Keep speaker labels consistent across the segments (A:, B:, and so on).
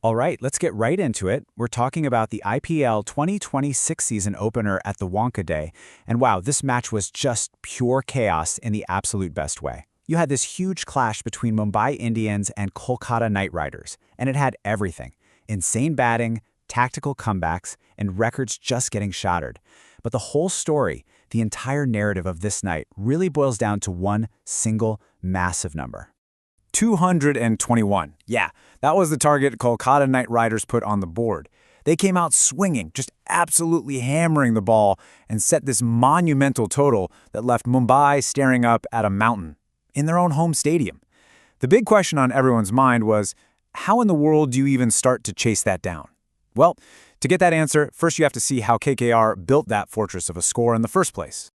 A: All right, let's get right into it. We're talking about the IPL 2026 season opener at the Wankhede. And wow, this match was just pure chaos in the absolute best way. You had this huge clash between Mumbai Indians and Kolkata Knight Riders, and it had everything. Insane batting, tactical comebacks, and records just getting shattered. But the whole story, the entire narrative of this night really boils down to one single massive number. 221. Yeah, that was the target Kolkata Knight Riders put on the board. They came out swinging, just absolutely hammering the ball, and set this monumental total that left Mumbai staring up at a mountain in their own home stadium. The big question on everyone's mind was, how in the world do you even start to chase that down? Well, to get that answer, first you have to see how KKR built that fortress of a score in the first place.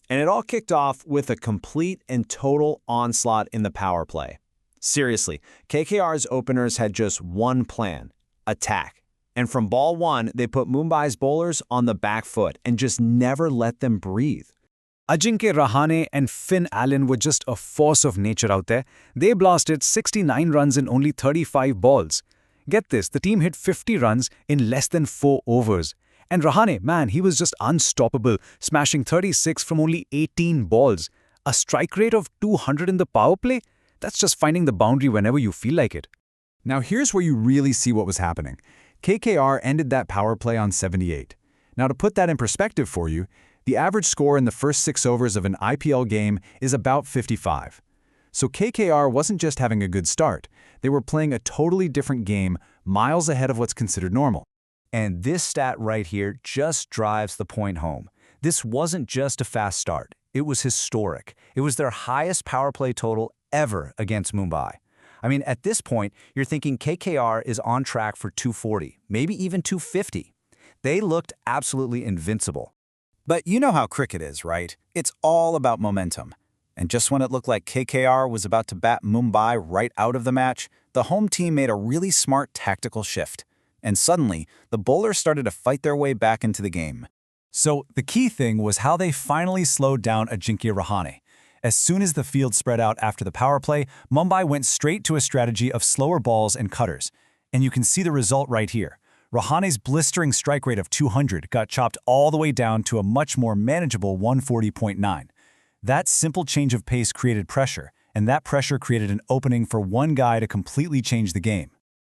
B: And it all kicked off with a complete and total onslaught in the power play. Seriously, KKR's openers had just one plan: attack. And from ball one, they put Mumbai's bowlers on the back foot and just never let them breathe.
C: Ajinkya Rahane and Finn Allen were just a force of nature out there. They blasted 69 runs in only 35 balls. Get this, the team hit 50 runs in less than 4 overs. And Rahane, man, he was just unstoppable, smashing 36 from only 18 balls. A strike rate of 200 in the power play? That's just finding the boundary whenever you feel like it.
A: Now here's where you really see what was happening. KKR ended that power play on 78. Now to put that in perspective for you, the average score in the first 6 overs of an IPL game is about 55. So KKR wasn't just having a good start, they were playing a totally different game, miles ahead of what's considered normal. And this stat right here just drives the point home. This wasn't just a fast start, it was historic. It was their highest power play total ever against Mumbai. I mean, at this point, you're thinking KKR is on track for 240, maybe even 250. They looked absolutely invincible. But you know how cricket is, right? It's all about momentum. And just when it looked like KKR was about to bat Mumbai right out of the match, the home team made a really smart tactical shift. And suddenly, the bowlers started to fight their way back into the game. So the key thing was how they finally slowed down Ajinkya Rahane. As soon as the field spread out after the power play, Mumbai went straight to a strategy of slower balls and cutters. And you can see the result right here. Rahane's blistering strike rate of 200 got chopped all the way down to a much more manageable 140.9. That simple change of pace created pressure, and that pressure created an opening for one guy to completely change the game.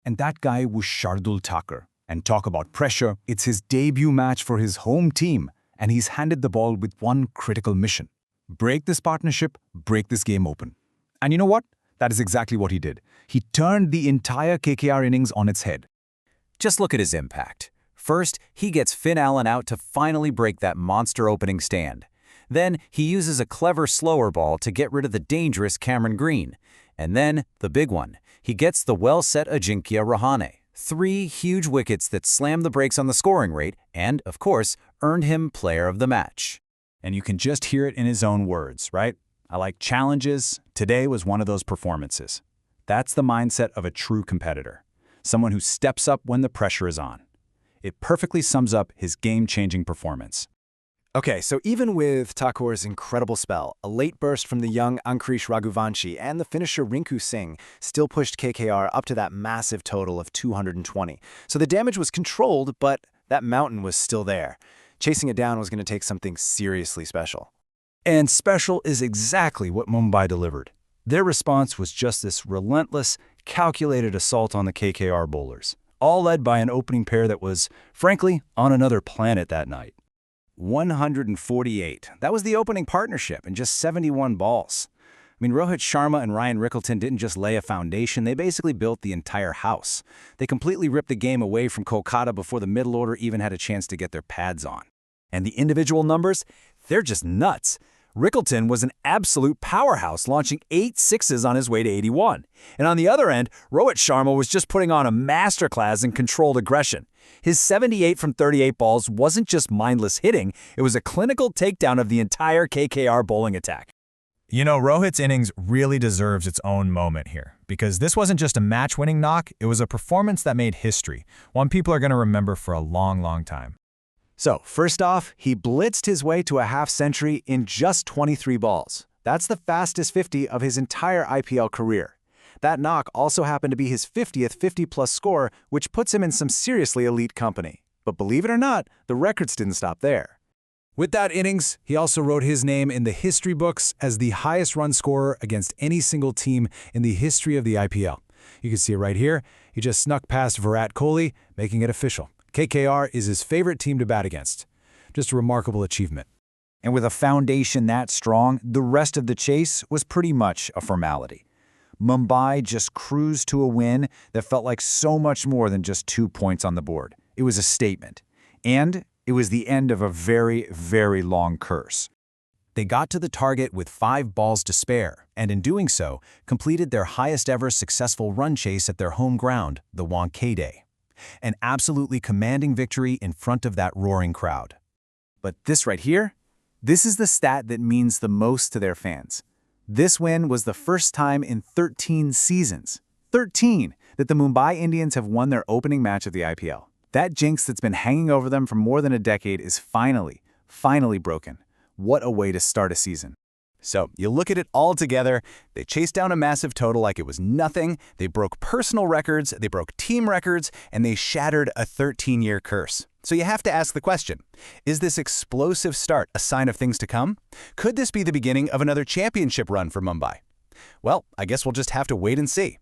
A: And that guy was Shardul Thakur. And talk about pressure, it's his debut match for his home team, and he's handed the ball with one critical mission. Break this partnership, break this game open. And you know what? That is exactly what he did. He turned the entire KKR innings on its head. Just look at his impact. First, he gets Finn Allen out to finally break that monster opening stand. Then, he uses a clever slower ball to get rid of the dangerous Cameron Green. And then, the big one. He gets the well-set Ajinkya Rahane. 3 huge wickets that slammed the brakes on the scoring rate and, of course, earned him player of the match. And you can just hear it in his own words, right? I like challenges. Today was one of those performances. That's the mindset of a true competitor. Someone who steps up when the pressure is on. It perfectly sums up his game-changing performance.
D: Okay, so even with Thakur's incredible spell, a late burst from the young Angkrish Raghuvanshi and the finisher Rinku Singh still pushed KKR up to that massive total of 220. So the damage was controlled, but that mountain was still there. Chasing it down was going to take something seriously special.
C: And special is exactly what Mumbai delivered. Their response was just this relentless, calculated assault on the KKR bowlers, all led by an opening pair that was, frankly, on another planet that night.
A: 148. That was the opening partnership in just 71 balls. I mean, Rohit Sharma and Ryan Rickelton didn't just lay a foundation, they basically built the entire house. They completely ripped the game away from Kolkata before the middle order even had a chance to get their pads on. And the individual numbers? They're just nuts. Rickelton was an absolute powerhouse, launching 8 sixes on his way to 81. And on the other end, Rohit Sharma was just putting on a masterclass in controlled aggression. His 78 from 38 balls wasn't just mindless hitting, it was a clinical takedown of the entire KKR bowling attack.
E: You know, Rohit's innings really deserves its own moment here, because this wasn't just a match-winning knock, it was a performance that made history, one people are going to remember for a long, long time.
D: So, first off, he blitzed his way to a half-century in just 23 balls. That's the fastest 50 of his entire IPL career. That knock also happened to be his 50th 50-plus score, which puts him in some seriously elite company. But believe it or not, the records didn't stop there.
A: With that innings, he also wrote his name in the history books as the highest run scorer against any single team in the history of the IPL. You can see it right here. He just snuck past Virat Kohli, making it official. KKR is his favorite team to bat against. Just a remarkable achievement.
C: And with a foundation that strong, the rest of the chase was pretty much a formality. Mumbai just cruised to a win that felt like so much more than just 2 points on the board. It was a statement. And it was the end of a very, very long curse. They got to the target with 5 balls to spare, and in doing so, completed their highest-ever successful run chase at their home ground, the Wankhede. An absolutely commanding victory in front of that roaring crowd.
D: But this right here, this is the stat that means the most to their fans. This win was the first time in 13 seasons, 13, that the Mumbai Indians have won their opening match of the IPL. That jinx that's been hanging over them for more than a decade is finally broken. What a way to start a season.
B: So, you look at it all together, they chased down a massive total like it was nothing, they broke personal records, they broke team records, and they shattered a 13-year curse. So you have to ask the question, is this explosive start a sign of things to come? Could this be the beginning of another championship run for Mumbai? Well, I guess we'll just have to wait and see.